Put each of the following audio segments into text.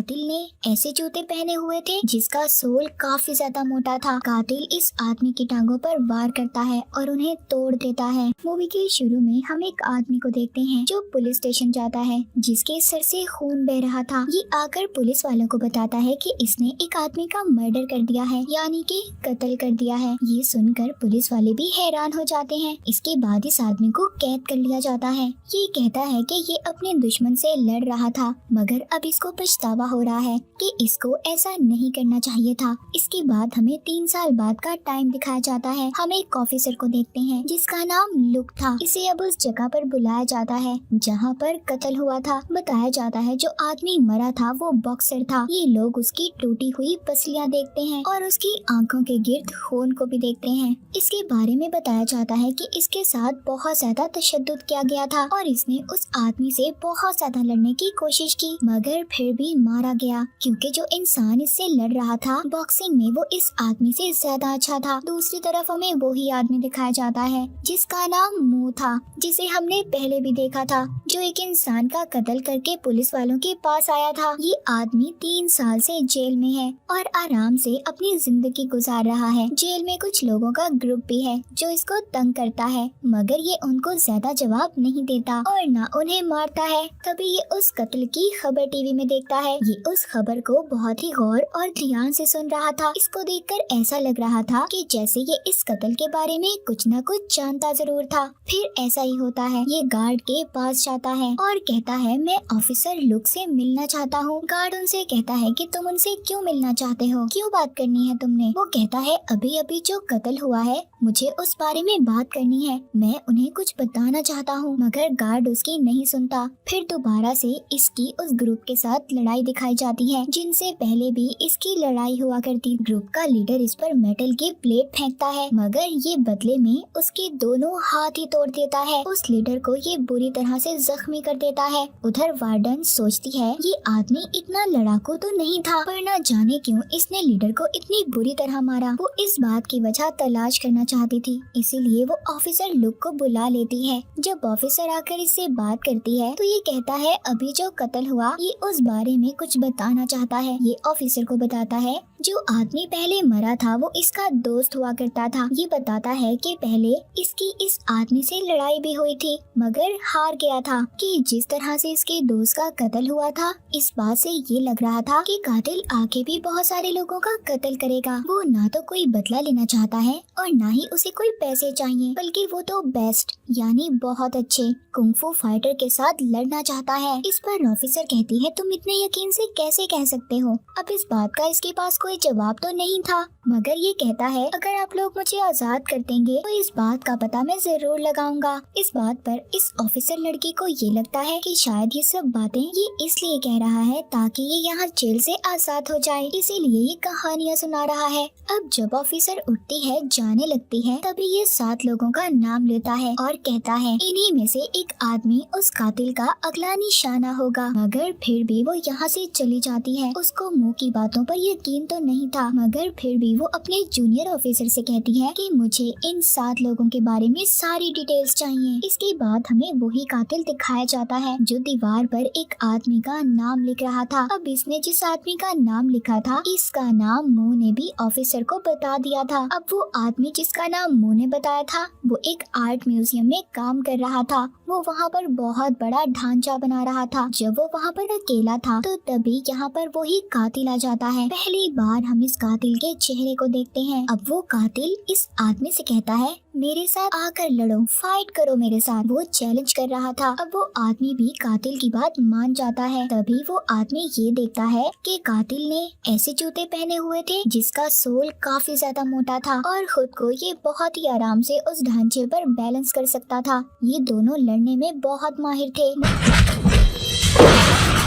कातिल ने ऐसे जूते पहने हुए थे जिसका सोल काफी ज्यादा मोटा था। कातिल इस आदमी की टांगों पर वार करता है और उन्हें तोड़ देता है। मूवी के शुरू में हम एक आदमी को देखते हैं जो पुलिस स्टेशन जाता है, जिसके सर से खून बह रहा था। ये आकर पुलिस वालों को बताता है कि इसने एक आदमी का मर्डर कर दिया है, यानी कि कत्ल कर दिया है। ये सुनकर पुलिस वाले भी हैरान हो जाते हैं। इसके बाद इस आदमी को कैद कर लिया जाता है। ये कहता है कि ये अपने दुश्मन से लड़ रहा था, मगर अब इसको पछतावा हो रहा है कि इसको ऐसा नहीं करना चाहिए था। इसके बाद हमें 3 साल बाद का टाइम दिखाया जाता है। हम एक ऑफिसर को देखते हैं जिसका नाम लुक था। इसे अब उस जगह पर बुलाया जाता है जहाँ पर कत्ल हुआ था। बताया जाता है जो आदमी मरा था वो बॉक्सर था। ये लोग उसकी टूटी हुई पसलियाँ देखते हैं और उसकी आंखों के गिर्द खून को भी देखते हैं। इसके बारे में बताया जाता है कि इसके साथ बहुत ज्यादा तशद्दुद किया गया था और इसने उस आदमी से बहुत ज्यादा लड़ने की कोशिश की, मगर फिर भी मारा गया क्योंकि जो इंसान इससे लड़ रहा था बॉक्सिंग में वो इस आदमी से ज्यादा अच्छा था। दूसरी तरफ हमें वही आदमी दिखाया जाता है जिसका नाम मुंह था, जिसे हमने पहले भी देखा था, जो एक इंसान का कत्ल करके पुलिस वालों के पास आया था। ये आदमी 3 साल से जेल में है और आराम से अपनी जिंदगी गुजार रहा है। जेल में कुछ लोगों का ग्रुप भी है जो इसको तंग करता है, मगर ये उनको ज्यादा जवाब नहीं देता और ना उन्हें मारता है। तभी ये उस कत्ल की खबर टीवी में देखता है। ये उस खबर को बहुत ही गौर और ध्यान से सुन रहा था। इसको देखकर ऐसा लग रहा था कि जैसे ये इस कत्ल के बारे में कुछ न कुछ जानता जरूर था। फिर ऐसा ही होता है, ये गार्ड के पास जाता है और कहता है मैं ऑफिसर लुक से मिलना चाहता हूँ। गार्ड उनसे कहता है कि तुम उनसे क्यों मिलना चाहते हो, क्यों बात करनी है तुमने। वो कहता है अभी अभी जो कत्ल हुआ है मुझे उस बारे में बात करनी है, मैं उन्हें कुछ बताना चाहता हूँ। मगर गार्ड उसकी नहीं सुनता। फिर दोबारा से इसकी उस ग्रुप के साथ लड़ाई दिखाई जाती है जिनसे पहले भी इसकी लड़ाई हुआ करती। ग्रुप का लीडर इस पर मेटल की प्लेट फेंकता है, मगर ये बदले में उसके दोनों हाथ ही तोड़ देता है। उस लीडर को ये बुरी तरह से जख्मी कर देता है। उधर वार्डन सोचती है ये आदमी इतना लड़ाकू तो नहीं था, पर न जाने क्यों इसने लीडर को इतनी बुरी तरह मारा। वो इस बात की वजह तलाश करना चाहती थी, इसीलिए वो ऑफिसर लुक को बुला लेती है। जब ऑफिसर आकर इससे बात करती है तो ये कहता है अभी जो कत्ल हुआ ये उस बारे में कुछ बताना चाहता है। ये ऑफिसर को बताता है जो आदमी पहले मरा था वो इसका दोस्त हुआ करता था। ये बताता है कि पहले इसकी इस आदमी से लड़ाई भी हुई थी, मगर हार गया था। कि जिस तरह से इसके दोस्त का कत्ल हुआ था इस बात से ये लग रहा था कि कातिल आगे भी बहुत सारे लोगों का कत्ल करेगा। वो ना तो कोई बदला लेना चाहता है और ना ही उसे कोई पैसे चाहिए, बल्कि वो तो बेस्ट यानी बहुत अच्छे कुंग-फू फाइटर के साथ लड़ना चाहता है। इस पर ऑफिसर कहती है तुम इतने यकीन से कैसे कह सकते हो। अब इस बात का इसके पास कोई जवाब तो नहीं था, मगर ये कहता है अगर आप लोग मुझे आजाद कर देंगे तो इस बात का पता मैं जरूर लगाऊंगा। इस बात पर इस ऑफिसर लड़की को ये लगता है कि शायद ये सब बातें ये इसलिए कह रहा है ताकि ये यहाँ जेल से आजाद हो जाए, इसीलिए ये कहानियाँ सुना रहा है। अब जब ऑफिसर उठती है जाने लगती है तभी ये 7 लोगों का नाम लेता है और कहता है इन्हीं में से एक आदमी उस कातिल का अगला निशाना होगा। मगर फिर भी वो यहाँ से चली जाती है। उसको मुंह की बातों पर यकीन तो नहीं था, मगर फिर भी वो अपने जूनियर ऑफिसर से कहती है कि मुझे इन 7 लोगों के बारे में सारी डिटेल्स चाहिए। इसके बाद हमें वही कातिल दिखाया जाता है जो दीवार पर एक आदमी का नाम लिख रहा था। अब इसने जिस आदमी का नाम लिखा था इसका नाम मुंह ने भी ऑफिसर को बता दिया था। अब वो आदमी जिसका नाम मुंह ने बताया था वो एक आर्ट म्यूजियम में काम कर रहा था। वो वहाँ पर बहुत बड़ा ढांचा बना रहा था। जब वो वहाँ पर अकेला था तो तभी यहाँ पर वही कातिल आ जाता है। पहली बार हम इस कातिल के चेहरे को देखते हैं। अब वो कातिल इस आदमी से कहता है मेरे साथ आकर लड़ो, फाइट करो मेरे साथ। वो चैलेंज कर रहा था। अब वो आदमी भी कातिल की बात मान जाता है। तभी वो आदमी ये देखता है कि कातिल ने ऐसे जूते पहने हुए थे जिसका सोल काफी ज्यादा मोटा था और खुद को ये बहुत ही आराम से उस ढांचे पर बैलेंस कर सकता था। ये दोनों लड़ने में बहुत माहिर थे,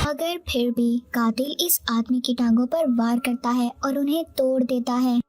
मगर फिर भी कातिल इस आदमी की टांगों पर वार करता है और उन्हें तोड़ देता है।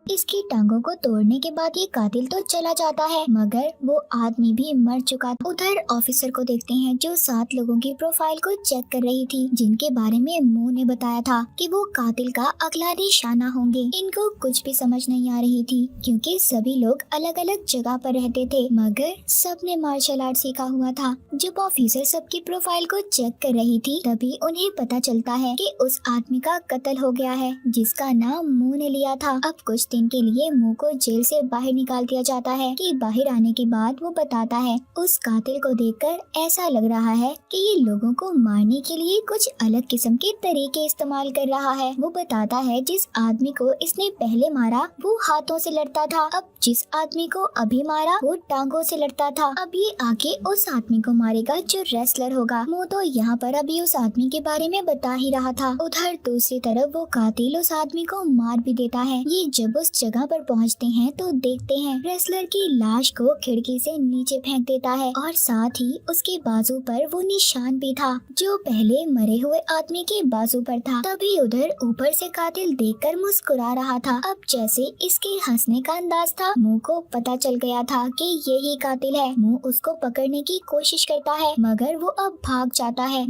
इसकी टांगों को तोड़ने के बाद ये कातिल तो चला जाता है, मगर वो आदमी भी मर चुका था। उधर ऑफिसर को देखते हैं जो 7 लोगों की प्रोफाइल को चेक कर रही थी, जिनके बारे में मो ने बताया था कि वो कातिल का अगला निशाना होंगे। इनको कुछ भी समझ नहीं आ रही थी, क्योंकि सभी लोग अलग अलग जगह पर रहते थे, मगर सबने मार्शल आर्ट सीखा हुआ था। जब ऑफिसर सबकी प्रोफाइल को चेक कर रही थी, तभी उन्हें पता चलता है कि उस आदमी का कत्ल हो गया है, जिसका नाम मो ने लिया था। अब कुछ दिन के लिए मो को जेल से बाहर निकाल दिया जाता है। कि बाहर आने के बाद वो बताता है उस कातिल को देखकर ऐसा लग रहा है कि ये लोगों को मारने के लिए कुछ अलग किस्म के तरीके इस्तेमाल कर रहा है। वो बताता है जिस आदमी को इसने पहले मारा वो हाथों से लड़ता था, अब जिस आदमी को अभी मारा वो टांगों से लड़ता था। अब ये आके उस आदमी को मारेगा जो रेसलर होगा। मो तो यहाँ पर अभी उस आदमी के बारे में बता ही रहा था। उधर दूसरी तरफ वो कातिल उस आदमी को मार भी देता है। ये जब उस जगह पर पहुँचते हैं तो देखते हैं रेसलर की लाश को खिड़की से नीचे फेंक देता है, और साथ ही उसके बाजू पर वो निशान भी था जो पहले मरे हुए आदमी के बाजू पर था। तभी उधर ऊपर से कातिल देखकर मुस्कुरा रहा था। अब जैसे इसके हंसने का अंदाज था, मुंह को पता चल गया था कि यही कातिल है। मुंह उसको पकड़ने की कोशिश करता है, मगर वो अब भाग जाता है।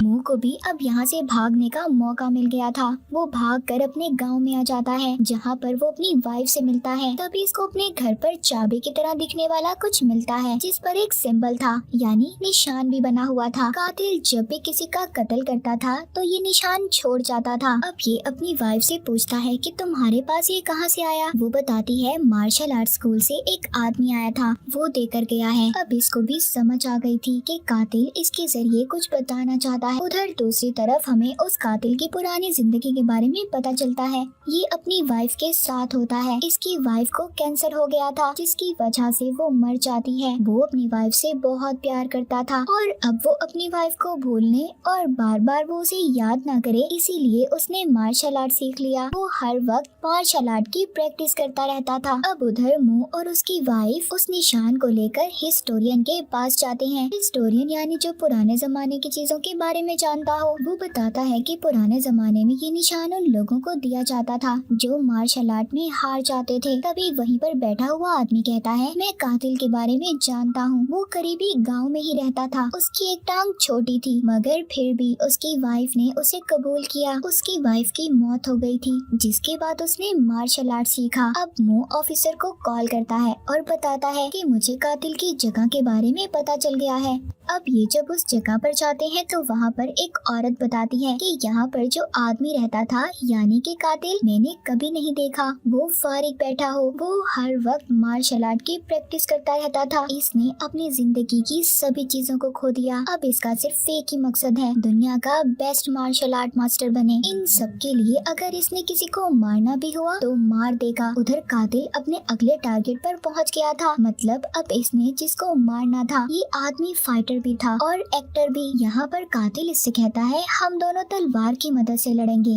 मुंह को भी अब यहाँ से भागने का मौका मिल गया था। वो भागकर अपने गांव में आ जाता है, जहाँ पर वो अपनी वाइफ से मिलता है। तभी इसको अपने घर पर चाबी की तरह दिखने वाला कुछ मिलता है, जिस पर एक सिंबल था, यानी निशान भी बना हुआ था। कातिल जब भी किसी का कत्ल करता था तो ये निशान छोड़ जाता था। अब ये अपनी वाइफ से पूछता है कि तुम्हारे पास ये कहाँ से आया। वो बताती है मार्शल आर्ट स्कूल से एक आदमी आया था, वो देकर गया है। अब इसको भी समझ आ गई थी कि कातिल इसके जरिए कुछ बताना चाहता है। उधर दूसरी तरफ हमें उस कातिल की पुरानी जिंदगी के बारे में पता चलता है। ये अपनी वाइफ के साथ होता है। इसकी वाइफ को कैंसर हो गया था, जिसकी वजह से वो मर जाती है। वो अपनी वाइफ से बहुत प्यार करता था, और अब वो अपनी वाइफ को भूलने और बार बार वो उसे याद ना करे, इसीलिए उसने मार्शल आर्ट सीख लिया। वो हर वक्त मार्शल आर्ट की प्रैक्टिस करता रहता था। अब उधर मो और उसकी वाइफ उस निशान को लेकर हिस्टोरियन के पास जाते हैं। हिस्टोरियन यानी जो पुराने जमाने की चीजों के बारे में जानता हो। वो बताता है कि पुराने जमाने में ये निशान उन लोगों को दिया जाता था जो मार्शल आर्ट में हार जाते थे। तभी वहीं पर बैठा हुआ आदमी कहता है मैं कातिल के बारे में जानता हूँ। वो करीबी गांव में ही रहता था। उसकी एक टांग छोटी थी, मगर फिर भी उसकी वाइफ ने उसे कबूल किया। उसकी वाइफ की मौत हो गई थी, जिसके बाद उसने मार्शल आर्ट सीखा। अब मो ऑफिसर को कॉल करता है और बताता है कि मुझे कातिल की जगह के बारे में पता चल गया है। अब ये जब उस जगह पर जाते हैं तो वहाँ पर एक औरत बताती है कि यहाँ पर जो आदमी रहता था, यानी कि कातिल, मैंने कभी नहीं देखा वो फारिग बैठा हो। वो हर वक्त मार्शल आर्ट की प्रैक्टिस करता रहता था। इसने अपनी जिंदगी की सभी चीजों को खो दिया। अब इसका सिर्फ एक ही मकसद है, दुनिया का बेस्ट मार्शल आर्ट मास्टर बने। इन सब के लिए अगर इसने किसी को मारना भी हुआ तो मार देगा। उधर कातिल अपने अगले टारगेट पर पहुँच गया था। मतलब अब इसने जिसको मारना था ये आदमी फाइटर भी था और एक्टर भी। यहाँ पर कातिल इससे कहता है हम दोनों तलवार की मदद से लड़ेंगे।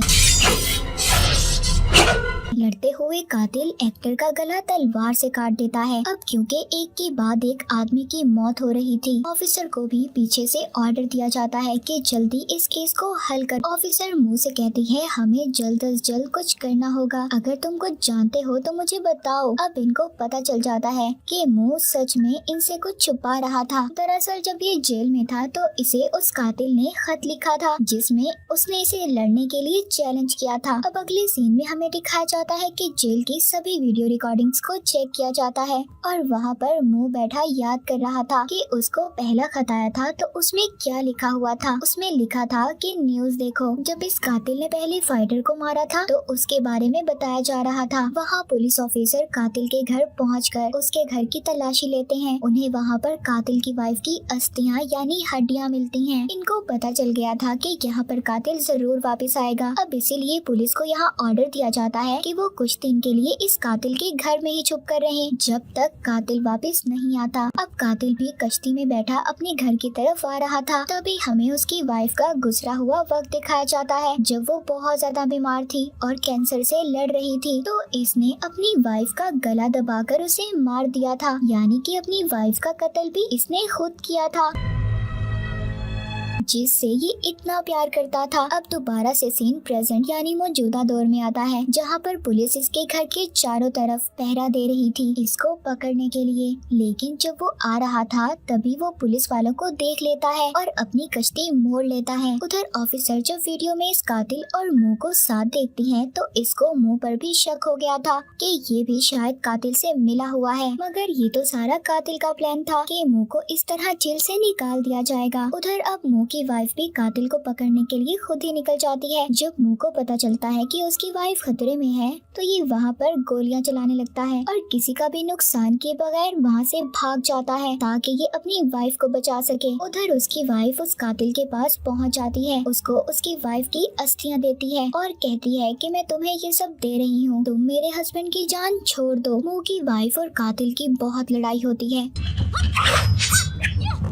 लड़ते हुए कातिल एक्टर का गला तलवार से काट देता है। अब क्योंकि एक के बाद एक आदमी की मौत हो रही थी, ऑफिसर को भी पीछे से ऑर्डर दिया जाता है कि जल्दी इस केस को हल कर। ऑफिसर मुंह से कहती है हमें जल्द अज जल्द कुछ करना होगा। अगर तुम कुछ जानते हो तो मुझे बताओ। अब इनको पता चल जाता है कि मुंह सच में इनसे कुछ छुपा रहा था। दरअसल जब ये जेल में था तो इसे उस कातिल ने खत लिखा था, जिसमें उसने इसे लड़ने के लिए चैलेंज किया था। अब अगले सीन में हमें दिखाया जाता है कि जेल की सभी वीडियो रिकॉर्डिंग्स को चेक किया जाता है, और वहाँ पर मुंह बैठा याद कर रहा था कि उसको पहला खत आया था तो उसमें क्या लिखा हुआ था। उसमें लिखा था कि न्यूज़ देखो, जब इस कातिल ने पहले फाइटर को मारा था तो उसके बारे में बताया जा रहा था। वहाँ पुलिस ऑफिसर कातिल के घर पहुंचकर उसके घर की तलाशी लेते हैं। उन्हें वहाँ पर कातिल की वाइफ की अस्थियां यानी हड्डियां मिलती हैं। इनको पता चल गया था कि यहाँ पर कातिल जरूर वापस आएगा। अब इसीलिए पुलिस को यहाँ ऑर्डर दिया जाता है कि वो कुछ दिन के लिए इस कातिल के घर में ही छुप कर रहे, जब तक कातिल वापस नहीं आता। अब कातिल भी कश्ती में बैठा अपने घर की तरफ आ रहा था। तभी हमें उसकी वाइफ का गुजरा हुआ वक्त दिखाया जाता है, जब वो बहुत ज्यादा बीमार थी और कैंसर से लड़ रही थी। तो इसने अपनी वाइफ का गला दबाकर उसे मार दिया था, यानी कि अपनी वाइफ का कत्ल भी इसने खुद किया था। जिससे ये इतना प्यार करता था। अब दोबारा से सीन प्रेजेंट यानी मौजूदा दौर में आता है, जहाँ पर पुलिस इसके घर के चारों तरफ पहरा दे रही थी इसको पकड़ने के लिए। लेकिन जब वो आ रहा था तभी वो पुलिस वालों को देख लेता है और अपनी कश्ती मोड़ लेता है। उधर ऑफिसर जब वीडियो में इस कातिल और मुंह को साथ देखती है तो इसको मुंह पर भी शक हो गया था कि ये भी शायद कातिल से मिला हुआ है, मगर ये तो सारा कातिल का प्लान था कि मुंह को इस तरह जेल से निकाल दिया जाएगा। उधर अब मुंह की वाइफ भी कातिल को पकड़ने के लिए खुद ही निकल जाती है। जब मुंह को पता चलता है कि उसकी वाइफ खतरे में है तो ये वहाँ पर गोलियां चलाने लगता है और किसी का भी नुकसान किए बगैर वहाँ से भाग जाता है ताकि ये अपनी वाइफ को बचा सके। उधर उसकी वाइफ उस कातिल के पास पहुँच जाती है, उसको उसकी वाइफ की अस्थियां देती है और कहती है कि मैं तुम्हें ये सब दे रही हूँ, तुम मेरे हस्बैंड की जान छोड़ दो। मुंह की वाइफ और कातिल की बहुत लड़ाई होती है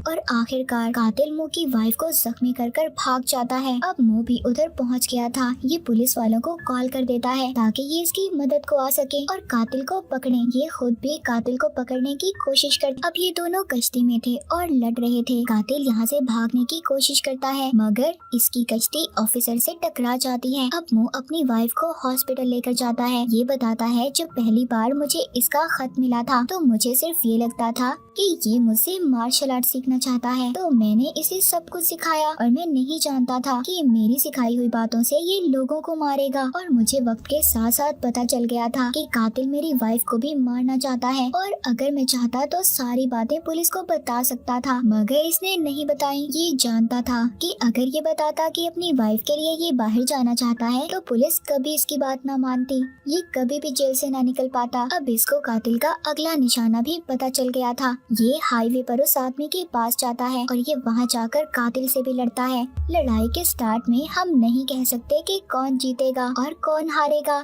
और आखिरकार कातिल मुंह की वाइफ को जख्मी कर भाग जाता है। अब मुंह भी उधर पहुंच गया था। ये पुलिस वालों को कॉल कर देता है ताकि ये इसकी मदद को आ सके और कातिल को पकड़े। ये खुद भी कातिल को पकड़ने की कोशिश कर। अब ये दोनों कश्ती में थे और लड़ रहे थे। कातिल यहाँ से भागने की कोशिश करता है मगर इसकी कश्ती ऑफिसर से टकरा जाती है। अब मुंह अपनी वाइफ को हॉस्पिटल लेकर जाता है। ये बताता है जब पहली बार मुझे इसका खत मिला था तो मुझे सिर्फ ये लगता था कि ये मुझसे मार्शल आर्ट सीखना चाहता है, तो मैंने इसे सब कुछ सिखाया और मैं नहीं जानता था कि मेरी सिखाई हुई बातों से ये लोगों को मारेगा। और मुझे वक्त के साथ साथ पता चल गया था कि कातिल मेरी वाइफ को भी मारना चाहता है और अगर मैं चाहता तो सारी बातें पुलिस को बता सकता था, मगर इसने नहीं बताई। ये जानता था कि अगर ये बताता कि अपनी वाइफ के लिए ये बाहर जाना चाहता है तो पुलिस कभी इसकी बात ना मानती, ये कभी भी जेल से ना निकल पाता। अब इसको कातिल का अगला निशाना भी पता चल गया था। ये हाईवे पर उस आदमी के पास जाता है और ये वहाँ जाकर कातिल से भी लड़ता है। लड़ाई के स्टार्ट में हम नहीं कह सकते कि कौन जीतेगा और कौन हारेगा।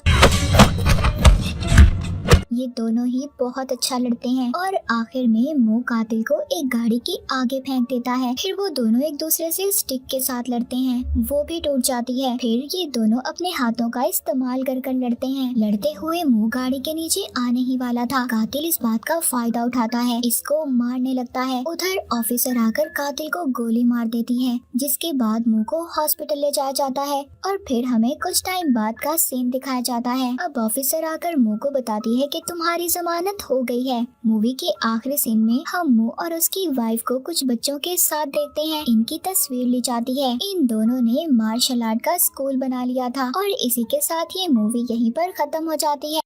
ये दोनों ही बहुत अच्छा लड़ते हैं और आखिर में मुंह कातिल को एक गाड़ी के आगे फेंक देता है। फिर वो दोनों एक दूसरे से स्टिक के साथ लड़ते हैं, वो भी टूट जाती है। फिर ये दोनों अपने हाथों का इस्तेमाल कर लड़ते हैं। लड़ते हुए मुंह गाड़ी के नीचे आने ही वाला था। कातिल इस बात का फायदा उठाता है, इसको मारने लगता है। उधर ऑफिसर आकर कातिल को गोली मार देती है, जिसके बाद मुंह को हॉस्पिटल ले जाया जाता है और फिर हमें कुछ टाइम बाद का सीन दिखाया जाता है। अब ऑफिसर आकर मुंह को बताती है कि तुम्हारी जमानत हो गई है। मूवी के आखिरी सीन में हम मुंह और उसकी वाइफ को कुछ बच्चों के साथ देखते हैं। इनकी तस्वीर ली जाती है। इन दोनों ने मार्शल आर्ट का स्कूल बना लिया था और इसी के साथ ये मूवी यहीं पर खत्म हो जाती है।